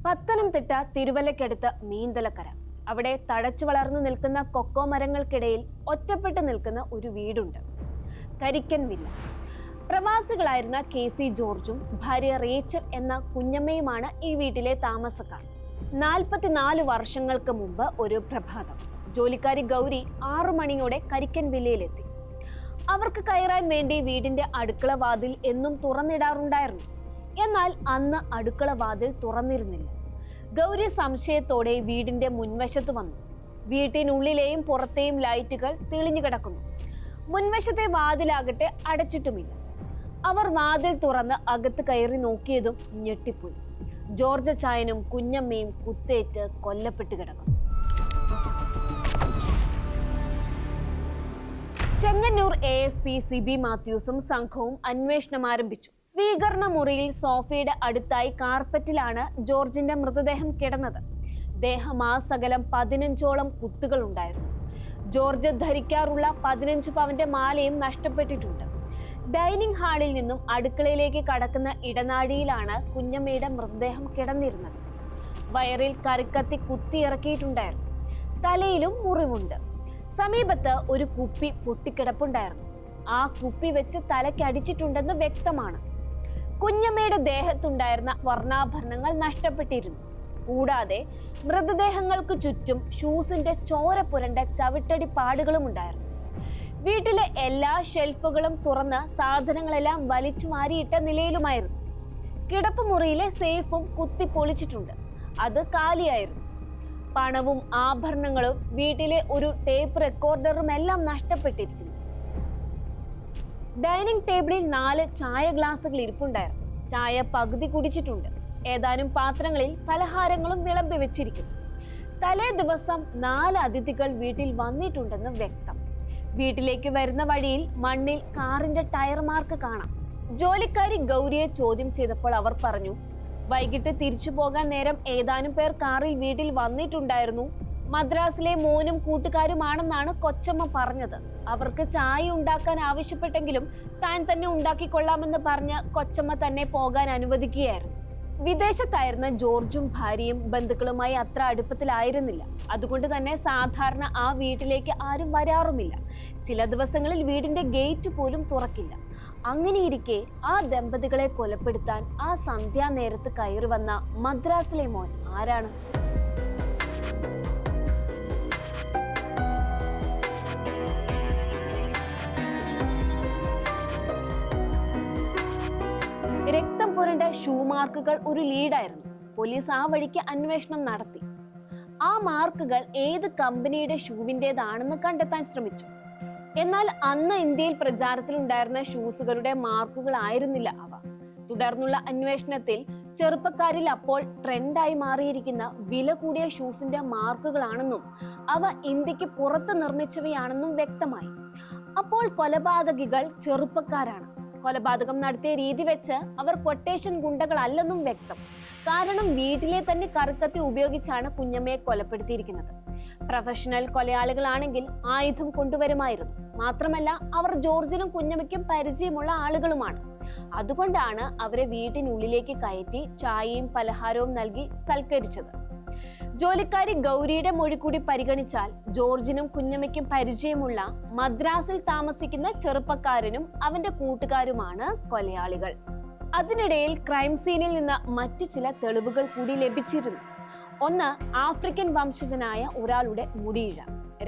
പത്തനംതിട്ട തിരുവല്ലയ്ക്കടുത്ത് മീന്തലക്കര. അവിടെ തഴച്ചു വളർന്നു നിൽക്കുന്ന കൊക്കോ മരങ്ങൾക്കിടയിൽ ഒറ്റപ്പെട്ടു നിൽക്കുന്ന ഒരു വീടുണ്ട്. കരിക്കൻ വില്ല. പ്രവാസികളായിരുന്ന KC ജോർജും ഭാര്യ റേച്ചൽ എന്ന കുഞ്ഞമ്മയുമാണ് ഈ വീട്ടിലെ താമസക്കാർ. 44 വർഷങ്ങൾക്ക് മുമ്പ് ഒരു പ്രഭാതം ജോലിക്കാരി ഗൗരി 6 മണിയോടെ കരിക്കൻ വില്ലയിലെത്തി. അവർക്ക് കയറാൻ വേണ്ടി വീടിന്റെ അടുക്കള വാതിൽ എന്നും തുറന്നിടാറുണ്ടായിരുന്നു. എന്നാൽ അന്ന് അടുക്കള വാതിൽ തുറന്നിരുന്നില്ല. ഗൗരി സംശയത്തോടെ വീടിന്റെ മുൻവശത്ത് വന്നു. വീട്ടിനുള്ളിലെയും പുറത്തെയും ലൈറ്റുകൾ തെളിഞ്ഞു കിടക്കുന്നു. മുൻവശത്തെ വാതിലാകട്ടെ അടച്ചിട്ടുമില്ല. അവർ വാതിൽ തുറന്ന് അകത്ത് കയറി നോക്കിയതും ഞെട്ടിപ്പോയി. ജോർജ് ചായനും കുഞ്ഞമ്മയും കുത്തേറ്റ് കൊല്ലപ്പെട്ട് കിടക്കുന്നു. ചെങ്ങന്നൂർ ASP സിബി മാത്യൂസും സംഘവും അന്വേഷണം ആരംഭിച്ചു. സ്വീകരണ മുറിയിൽ സോഫയുടെ അടുത്തായി കാർപ്പറ്റിലാണ് ജോർജിന്റെ മൃതദേഹം കിടന്നത്. ദേഹമാസകലം 15ഓളം കുത്തുകൾ ഉണ്ടായിരുന്നു. ജോർജ് ധരിക്കാറുള്ള 15 പവന്റെ മാലയും നഷ്ടപ്പെട്ടിട്ടുണ്ട്. ഡൈനിങ് ഹാളിൽ നിന്നും അടുക്കളയിലേക്ക് കടക്കുന്ന ഇടനാഴിയിലാണ് കുഞ്ഞമ്മയുടെ മൃതദേഹം കിടന്നിരുന്നത്. വയറിൽ കറിക്കത്തി കുത്തിയിറക്കിയിട്ടുണ്ടായിരുന്നു. തലയിലും മുറിവുണ്ട്. സമീപത്ത് ഒരു കുപ്പി പൊട്ടിക്കിടപ്പുണ്ടായിരുന്നു. ആ കുപ്പി വെച്ച് തലയ്ക്കടിച്ചിട്ടുണ്ടെന്ന് വ്യക്തമാണ്. കുഞ്ഞമ്മയുടെ ദേഹത്തുണ്ടായിരുന്ന സ്വർണ്ണാഭരണങ്ങൾ നഷ്ടപ്പെട്ടിരുന്നു. കൂടാതെ മൃതദേഹങ്ങൾക്ക് ചുറ്റും ഷൂസിന്റെ ചോര പുരണ്ട ചവിട്ടടി പാടുകളും ഉണ്ടായിരുന്നു. വീട്ടിലെ എല്ലാ ഷെൽഫുകളും തുറന്ന് സാധനങ്ങളെല്ലാം വലിച്ചു മാറിയിട്ട നിലയിലുമായിരുന്നു. കിടപ്പുമുറിയിലെ സേഫും കുത്തി പൊളിച്ചിട്ടുണ്ട്. അത് കാലിയായിരുന്നു. പണവും ആഭരണങ്ങളും വീട്ടിലെ ഒരു ടേപ്പ് റെക്കോർഡറും എല്ലാം നഷ്ടപ്പെട്ടിരിക്കുന്നു. ഡൈനിങ് ടേബിളിൽ 4 ചായ ഗ്ലാസുകൾ ഇരിപ്പുണ്ടായിരുന്നു. ചായ പകുതി കുടിച്ചിട്ടുണ്ട്. ഏതാനും പാത്രങ്ങളിൽ പലഹാരങ്ങളും വിളമ്പി വെച്ചിരിക്കുന്നു. തലേ ദിവസം 4 അതിഥികൾ വീട്ടിൽ വന്നിട്ടുണ്ടെന്ന് വ്യക്തം. വീട്ടിലേക്ക് വരുന്ന വഴിയിൽ മണ്ണിൽ കാറിന്റെ ടയർ മാർക്ക് കാണാം. ജോലിക്കാരി ഗൗരിയെ ചോദ്യം ചെയ്തപ്പോൾ അവർ പറഞ്ഞു, വൈകിട്ട് തിരിച്ചു പോകാൻ നേരം ഏതാനും പേർ കാറിൽ വീട്ടിൽ വന്നിട്ടുണ്ടായിരുന്നു. മദ്രാസിലെ മോനും കൂട്ടുകാരുമാണെന്നാണ് കൊച്ചമ്മ പറഞ്ഞത്. അവർക്ക് ചായ ഉണ്ടാക്കാൻ ആവശ്യപ്പെട്ടെങ്കിലും താൻ തന്നെ ഉണ്ടാക്കിക്കൊള്ളാമെന്ന് പറഞ്ഞ് കൊച്ചമ്മ തന്നെ പോകാൻ അനുവദിക്കുകയായിരുന്നു. വിദേശത്തായിരുന്ന ജോർജും ഭാര്യയും ബന്ധുക്കളുമായി അത്ര അടുപ്പത്തിലായിരുന്നില്ല. അതുകൊണ്ട് തന്നെ സാധാരണ ആ വീട്ടിലേക്ക് ആരും വരാറുമില്ല. ചില ദിവസങ്ങളിൽ വീടിന്റെ ഗേറ്റ് പോലും തുറക്കില്ല. അങ്ങനെയിരിക്കെ ആ ദമ്പതികളെ കൊലപ്പെടുത്താൻ ആ സന്ധ്യാനേരത്ത് കയറി വന്ന മദ്രാസിലെ മോൻ ആരാണ്? രക്തം പുരണ്ട ഷൂ മാർക്കുകൾ ഒരു ലീഡായിരുന്നു. പോലീസ് ആ വഴിക്ക് അന്വേഷണം നടത്തി. ആ മാർക്കുകൾ ഏത് കമ്പനിയുടെ ഷൂവിൻ്റെതാണെന്ന് കണ്ടെത്താൻ ശ്രമിച്ചു. എന്നാൽ അന്ന് ഇന്ത്യയിൽ പ്രചാരത്തിലുണ്ടായിരുന്ന ഷൂസുകളുടെ മാർക്കുകൾ ആയിരുന്നില്ല അവ. തുടർന്നുള്ള അന്വേഷണത്തിൽ ചെറുപ്പക്കാരിൽ അപ്പോൾ ട്രെൻഡായി മാറിയിരിക്കുന്ന വില കൂടിയ ഷൂസിന്റെ മാർക്കുകളാണെന്നും അവ ഇന്ത്യക്ക് പുറത്ത് നിർമ്മിച്ചവയാണെന്നും വ്യക്തമായി. അപ്പോൾ കൊലപാതകികൾ ചെറുപ്പക്കാരാണ്. കൊലപാതകം നടത്തിയ രീതി വെച്ച് അവർ കൊട്ടേഷൻ ഗുണ്ടകളല്ലെന്നും വ്യക്തം. കാരണം വീട്ടിലെ തന്നെ കറുക്കത്തി ഉപയോഗിച്ചാണ് കുഞ്ഞമ്മയെ കൊലപ്പെടുത്തിയിരിക്കുന്നത്. പ്രൊഫഷണൽ കൊലയാളികളാണെങ്കിൽ ആയുധം കൊണ്ടുവരുമായിരുന്നു. മാത്രമല്ല അവർ ജോർജിനും കുഞ്ഞമ്മയ്ക്കും പരിചയമുള്ള ആളുകളുമാണ്. അതുകൊണ്ടാണ് അവരെ വീട്ടിനുള്ളിലേക്ക് കയറ്റി ചായയും പലഹാരവും നൽകി സൽക്കരിച്ചത്. ജോലിക്കാരി ഗൗരിയുടെ മൊഴി കൂടി പരിഗണിച്ചാൽ ജോർജിനും കുഞ്ഞമ്മയ്ക്കും പരിചയമുള്ള മദ്രാസിൽ താമസിക്കുന്ന ചെറുപ്പക്കാരനും അവന്റെ കൂട്ടുകാരുമാണ് കൊലയാളികൾ. അതിനിടയിൽ ക്രൈം സീനിൽ നിന്ന് മറ്റു ചില തെളിവുകൾ കൂടി ലഭിച്ചിരുന്നു. 1. ആഫ്രിക്കൻ വംശജനായ ഒരാളുടെ മുടിയിഴ.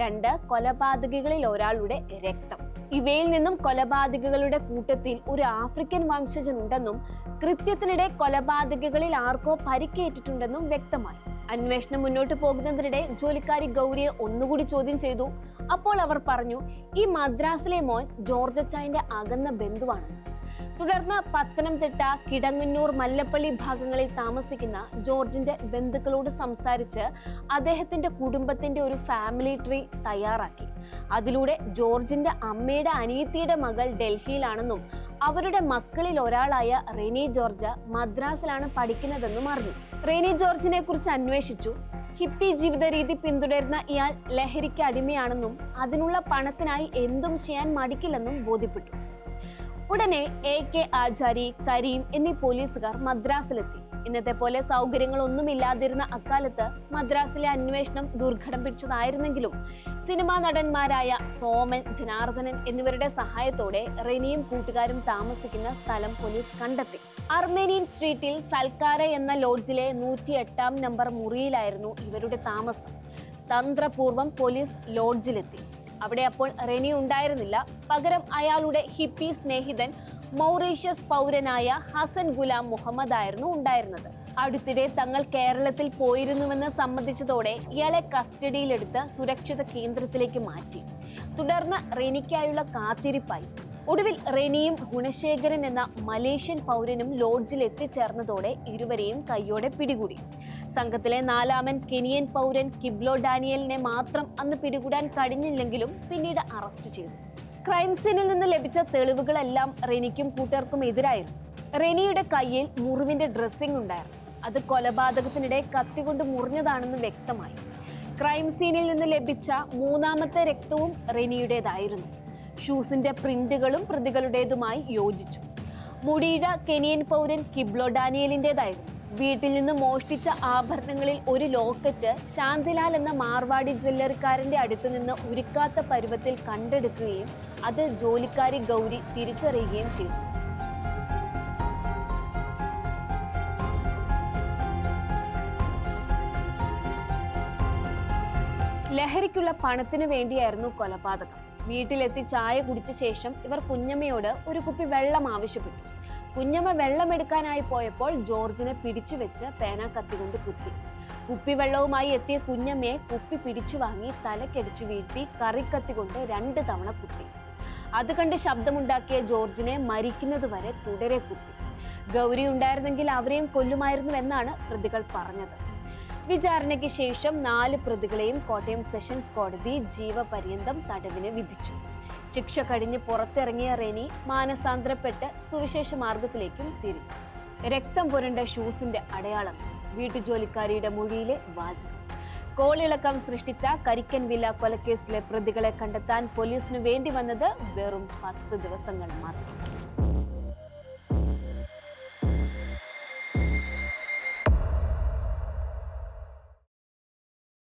2. കൊലപാതകികളിൽ ഒരാളുടെ രക്തം. ഇവയിൽ നിന്നും കൊലപാതകികളുടെ കൂട്ടത്തിൽ ഒരു ആഫ്രിക്കൻ വംശജനുണ്ടെന്നും കൃത്യത്തിനിടെ കൊലപാതകികളിൽ ആർക്കോ പരിക്കേറ്റിട്ടുണ്ടെന്നും വ്യക്തമായി. അന്വേഷണം മുന്നോട്ട് പോകുന്നതിനിടെ ജോലിക്കാരി ഗൗരിയെ ഒന്നുകൂടി ചോദ്യം ചെയ്തു. അപ്പോൾ അവർ പറഞ്ഞു, ഈ മദ്രാസിലെ മോൻ ജോർജ് അച്ചായന്റെ അകന്ന ബന്ധുവാണ്. തുടർന്ന് പത്തനംതിട്ട, കിടങ്ങന്നൂർ, മല്ലപ്പള്ളി ഭാഗങ്ങളിൽ താമസിക്കുന്ന ജോർജിന്റെ ബന്ധുക്കളോട് സംസാരിച്ച് അദ്ദേഹത്തിന്റെ കുടുംബത്തിന്റെ ഒരു ഫാമിലി ട്രീ തയ്യാറാക്കി. അതിലൂടെ ജോർജിന്റെ അമ്മയുടെ അനിയത്തിയുടെ മകൾ ഡൽഹിയിലാണെന്നും അവരുടെ മക്കളിൽ ഒരാളായ റെനി ജോർജ് മദ്രാസിലാണ് പഠിക്കുന്നതെന്നും അറിഞ്ഞു. റെനി ജോർജിനെ കുറിച്ച് അന്വേഷിച്ചു. ഹിപ്പി ജീവിത രീതി പിന്തുടരുന്ന ഇയാൾ ലഹരിക്ക് അടിമയാണെന്നും അതിനുള്ള പണത്തിനായി എന്തും ചെയ്യാൻ മടിക്കില്ലെന്നും ബോധ്യപ്പെട്ടു. ഉടനെ AK ആചാരി, കരീം എന്നീ പോലീസുകാർ മദ്രാസിലെത്തി. ഇന്നത്തെ പോലെ സൗകര്യങ്ങളൊന്നുമില്ലാതിരുന്ന അക്കാലത്ത് മദ്രാസിലെ അന്വേഷണം ദുർഘടം പിടിച്ചതായിരുന്നെങ്കിലും സിനിമാ നടന്മാരായ സോമൻ, ജനാർദ്ദനൻ എന്നിവരുടെ സഹായത്തോടെ റെനിയും കൂട്ടുകാരും താമസിക്കുന്ന സ്ഥലം പോലീസ് കണ്ടെത്തി. അർമേനിയൻ സ്ട്രീറ്റിൽ സൽക്കാര എന്ന ലോഡ്ജിലെ 108-ാം നമ്പർ മുറിയിലായിരുന്നു ഇവരുടെ താമസം. തന്ത്രപൂർവ്വം പോലീസ് ലോഡ്ജിലെത്തി. അവിടെ അപ്പോൾ റെനി ഉണ്ടായിരുന്നില്ല. പകരം അയാളുടെ ഹിപ്പി സ്നേഹിതൻ മൗറീഷ്യസ് പൗരനായ ഹസൻ ഗുലാം മുഹമ്മദ് ആയിരുന്നു ഉണ്ടായിരുന്നത്. അടുത്തിടെ തങ്ങൾ കേരളത്തിൽ പോയിരുന്നുവെന്ന് സമ്മതിച്ചതോടെ ഇയാളെ കസ്റ്റഡിയിലെടുത്ത് സുരക്ഷിത കേന്ദ്രത്തിലേക്ക് മാറ്റി. തുടർന്ന് റെനിക്കായുള്ള കാത്തിരിപ്പായി. ഒടുവിൽ റെനിയും ഗുണശേഖരൻ എന്ന മലേഷ്യൻ പൗരനും ലോഡ്ജിൽ എത്തിച്ചേർന്നതോടെ ഇരുവരെയും കയ്യോടെ പിടികൂടി. സംഘത്തിലെ 4-ാമൻ കെനിയൻ പൗരൻ കിബ്ലോ ഡാനിയലിനെ മാത്രം അന്ന് പിടികൂടാൻ കഴിഞ്ഞില്ലെങ്കിലും പിന്നീട് അറസ്റ്റ് ചെയ്തു. ക്രൈം സീനിൽ നിന്ന് ലഭിച്ച തെളിവുകളെല്ലാം റെനിക്കും കൂട്ടർക്കും എതിരായിരുന്നു. റെനിയുടെ കയ്യിൽ മുറിവിന്റെ ഡ്രസ്സിംഗ് ഉണ്ടായിരുന്നു. അത് കൊലപാതകത്തിനിടെ കത്തികൊണ്ട് മുറിഞ്ഞതാണെന്ന് വ്യക്തമായി. ക്രൈം സീനിൽ നിന്ന് ലഭിച്ച 3-ാമത്തെ രക്തവും റെനിയുടേതായിരുന്നു. ഷൂസിന്റെ പ്രിന്റുകളും പ്രതികളുടേതുമായി യോജിച്ചു. മുടിയിഴ കെനിയൻ പൗരൻ കിബ്ലോ ഡാനിയലിൻ്റെതായിരുന്നു. വീട്ടിൽ നിന്ന് മോഷ്ടിച്ച ആഭരണങ്ങളിൽ ഒരു ലോക്കറ്റ് ശാന്തിലാൽ എന്ന മാർവാടി ജ്വല്ലറിക്കാരന്റെ അടുത്ത് നിന്ന് ഉരുക്കാത്ത പരുവത്തിൽ കണ്ടെടുക്കുകയും അത് ജോലിക്കാരി ഗൗരി തിരിച്ചറിയുകയും ചെയ്തു. ലഹരിക്കുള്ള പണത്തിനു വേണ്ടിയായിരുന്നു കൊലപാതകം. വീട്ടിലെത്തി ചായ കുടിച്ച ശേഷം ഇവർ കുഞ്ഞമ്മയോട് ഒരു കുപ്പി വെള്ളം ആവശ്യപ്പെട്ടു. കുഞ്ഞമ്മ വെള്ളമെടുക്കാനായി പോയപ്പോൾ ജോർജിനെ പിടിച്ചു വെച്ച് പേന കത്തികൊണ്ട് കുത്തി. കുപ്പിവെള്ളവുമായി എത്തിയ കുഞ്ഞമ്മയെ കുപ്പി പിടിച്ചു വാങ്ങി തലക്കടിച്ചു വീഴ്ത്തി കറിക്കത്തി കൊണ്ട് 2 തവണ കുത്തി. അത് കണ്ട് ശബ്ദമുണ്ടാക്കിയ ജോർജിനെ മരിക്കുന്നത് വരെ തുടരെ കുത്തി. ഗൗരി ഉണ്ടായിരുന്നെങ്കിൽ അവരെയും കൊല്ലുമായിരുന്നുവെന്നാണ് പ്രതികൾ പറഞ്ഞത്. വിചാരണയ്ക്ക് ശേഷം 4 പ്രതികളെയും കോട്ടയം സെഷൻസ് കോടതി ജീവപര്യന്തം തടവിന് വിധിച്ചു. ശിക്ഷ കഴിഞ്ഞ് പുറത്തിറങ്ങിയ റെനി മാനസാന്തരപ്പെട്ട് സുവിശേഷ മാർഗത്തിലേക്കും തിരിഞ്ഞു. രക്തം പുരണ്ട ഷൂസിന്റെ അടയാളം, വീട്ടുജോലിക്കാരിയുടെ മൊഴിയിലെ വാചകം. കോളിളക്കം സൃഷ്ടിച്ച കരിക്കൻ വില്ല കൊലക്കേസിലെ പ്രതികളെ കണ്ടെത്താൻ പോലീസിന് വേണ്ടി വന്നത് വെറും 10 ദിവസങ്ങൾ മാത്രം.